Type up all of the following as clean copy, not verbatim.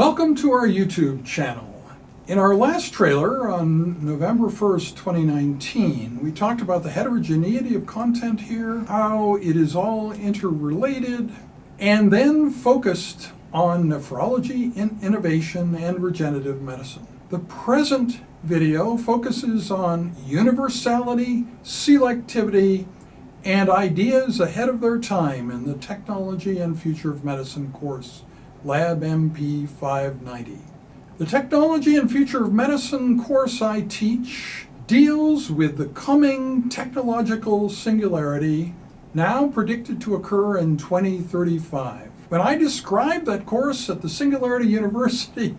Welcome to our YouTube channel. In our last trailer on November 1st, 2019, we talked about the heterogeneity of content here, how it is all interrelated, and then focused on nephrology, innovation, and regenerative medicine. The present video focuses on universality, selectivity, and ideas ahead of their time in the Technology and Future of Medicine course, LABMP 590. The Technology and Future of Medicine course I teach deals with the coming technological singularity, now predicted to occur in 2035. When I described that course at the Singularity University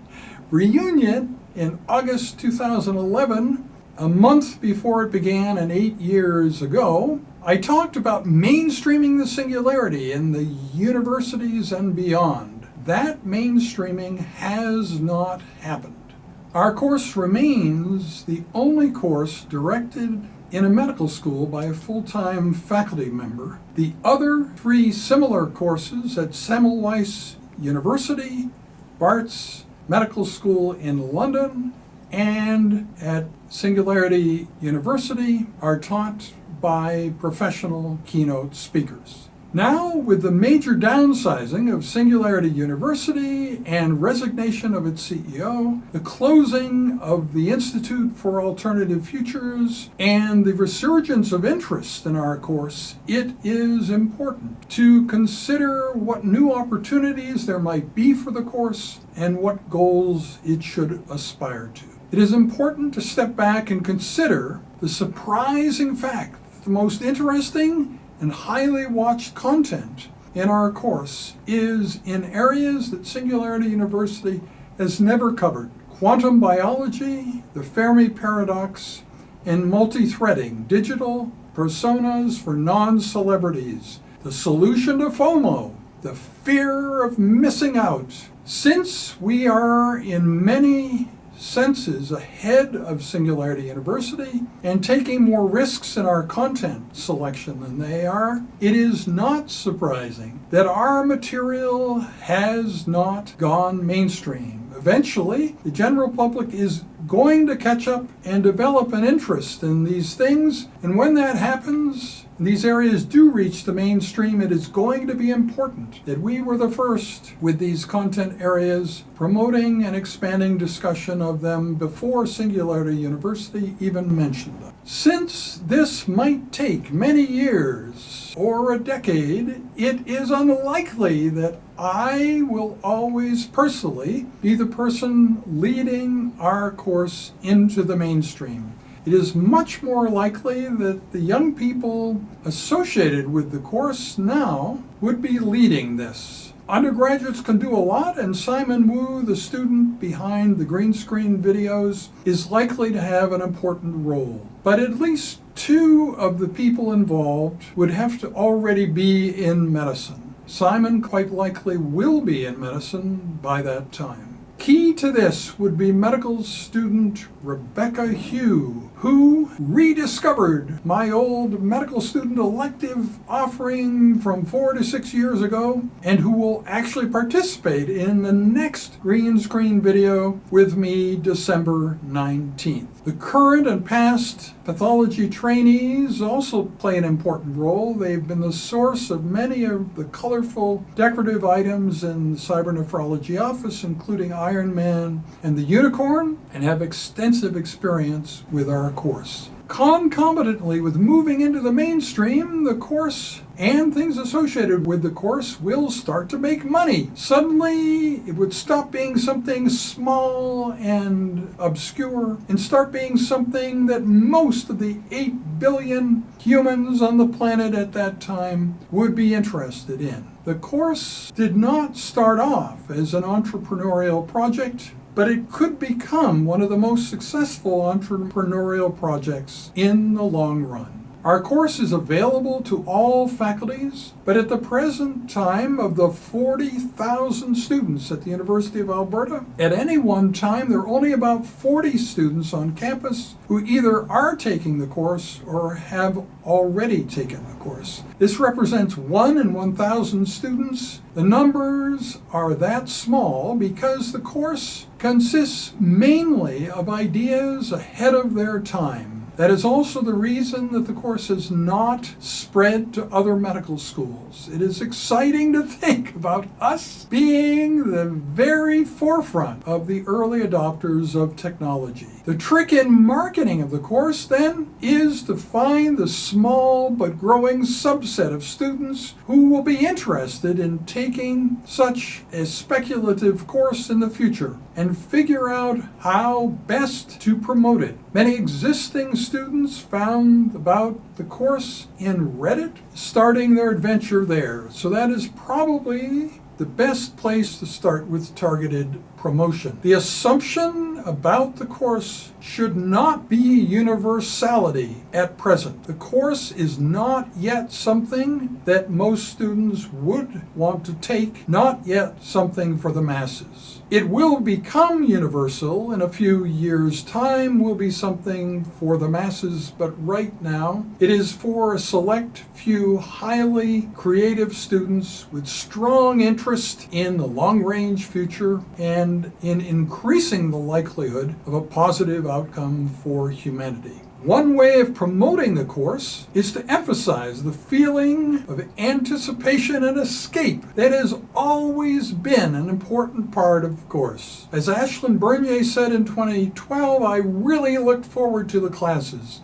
reunion in August 2011, a month before it began and 8 years ago, I talked about mainstreaming the singularity in the universities and beyond. That mainstreaming has not happened. Our course remains the only course directed in a medical school by a full-time faculty member. The other three similar courses at Semmelweis University, Bart's Medical School in London, and at Singularity University are taught by professional keynote speakers. Now, with the major downsizing of Singularity University and resignation of its CEO, the closing of the Institute for Alternative Futures, and the resurgence of interest in our course, it is important to consider what new opportunities there might be for the course and what goals it should aspire to. It is important to step back and consider the surprising fact that the most interesting and highly watched content in our course is in areas that Singularity University has never covered. Quantum biology, the Fermi paradox, and multi-threading, digital personas for non-celebrities, the solution to FOMO, the fear of missing out. Since we are in many senses ahead of Singularity University and taking more risks in our content selection than they are, it is not surprising that our material has not gone mainstream. Eventually, the general public is going to catch up and develop an interest in these things, and when that happens, these areas do reach the mainstream, it is going to be important that we were the first with these content areas, promoting and expanding discussion of them before Singularity University even mentioned them. Since this might take many years or a decade, it is unlikely that I will always personally be the person leading our course into the mainstream. It is much more likely that the young people associated with the course now would be leading this. Undergraduates can do a lot, and Simon Wu, the student behind the green screen videos, is likely to have an important role. But at least two of the people involved would have to already be in medicine. Simon quite likely will be in medicine by that time. Key to this would be medical student Rebecca Hugh, who rediscovered my old medical student elective offering from 4 to 6 years ago, and who will actually participate in the next green screen video with me December 19th. The current and past pathology trainees also play an important role. They've been the source of many of the colorful decorative items in the cybernephrology office, including Iron Man and the Unicorn, and have extensive experience with our course. Concomitantly with moving into the mainstream, the course and things associated with the course will start to make money. Suddenly, it would stop being something small and obscure and start being something that most of the 8 billion humans on the planet at that time would be interested in. The course did not start off as an entrepreneurial project, but it could become one of the most successful entrepreneurial projects in the long run. Our course is available to all faculties, but at the present time of the 40,000 students at the University of Alberta, at any one time there are only about 40 students on campus who either are taking the course or have already taken the course. This represents 1 in 1,000 students. The numbers are that small because the course consists mainly of ideas ahead of their time. That is also the reason that the course has not spread to other medical schools. It is exciting to think about us being the very forefront of the early adopters of technology. The trick in marketing of the course, then, is to find the small but growing subset of students who will be interested in taking such a speculative course in the future and figure out how best to promote it. Many existing students found about the course in Reddit, starting their adventure there. So that is probably the best place to start with targeted promotion. The assumption about the course should not be universality at present. The course is not yet something that most students would want to take, not yet something for the masses. It will become universal in a few years' time, will be something for the masses, but right now it is for a select few highly creative students with strong interest in the long-range future and in increasing the likelihood of a positive outcome for humanity. One way of promoting the course is to emphasize the feeling of anticipation and escape that has always been an important part of the course. As Ashlyn Bernier said in 2012, I really looked forward to the classes.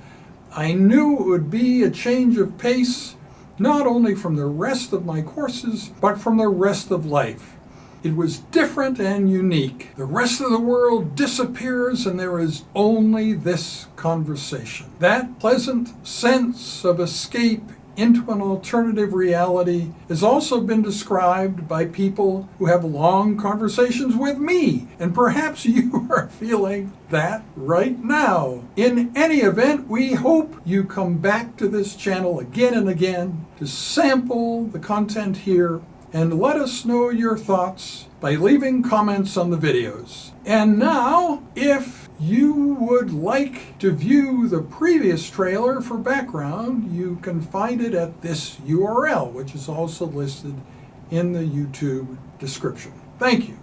I knew it would be a change of pace, not only from the rest of my courses, but from the rest of life. It was different and unique. The rest of the world disappears and there is only this conversation. That pleasant sense of escape into an alternative reality has also been described by people who have long conversations with me, and perhaps you are feeling that right now. In any event, we hope you come back to this channel again and again to sample the content here and let us know your thoughts by leaving comments on the videos. And now, if you would like to view the previous trailer for background, you can find it at this URL, which is also listed in the YouTube description. Thank you.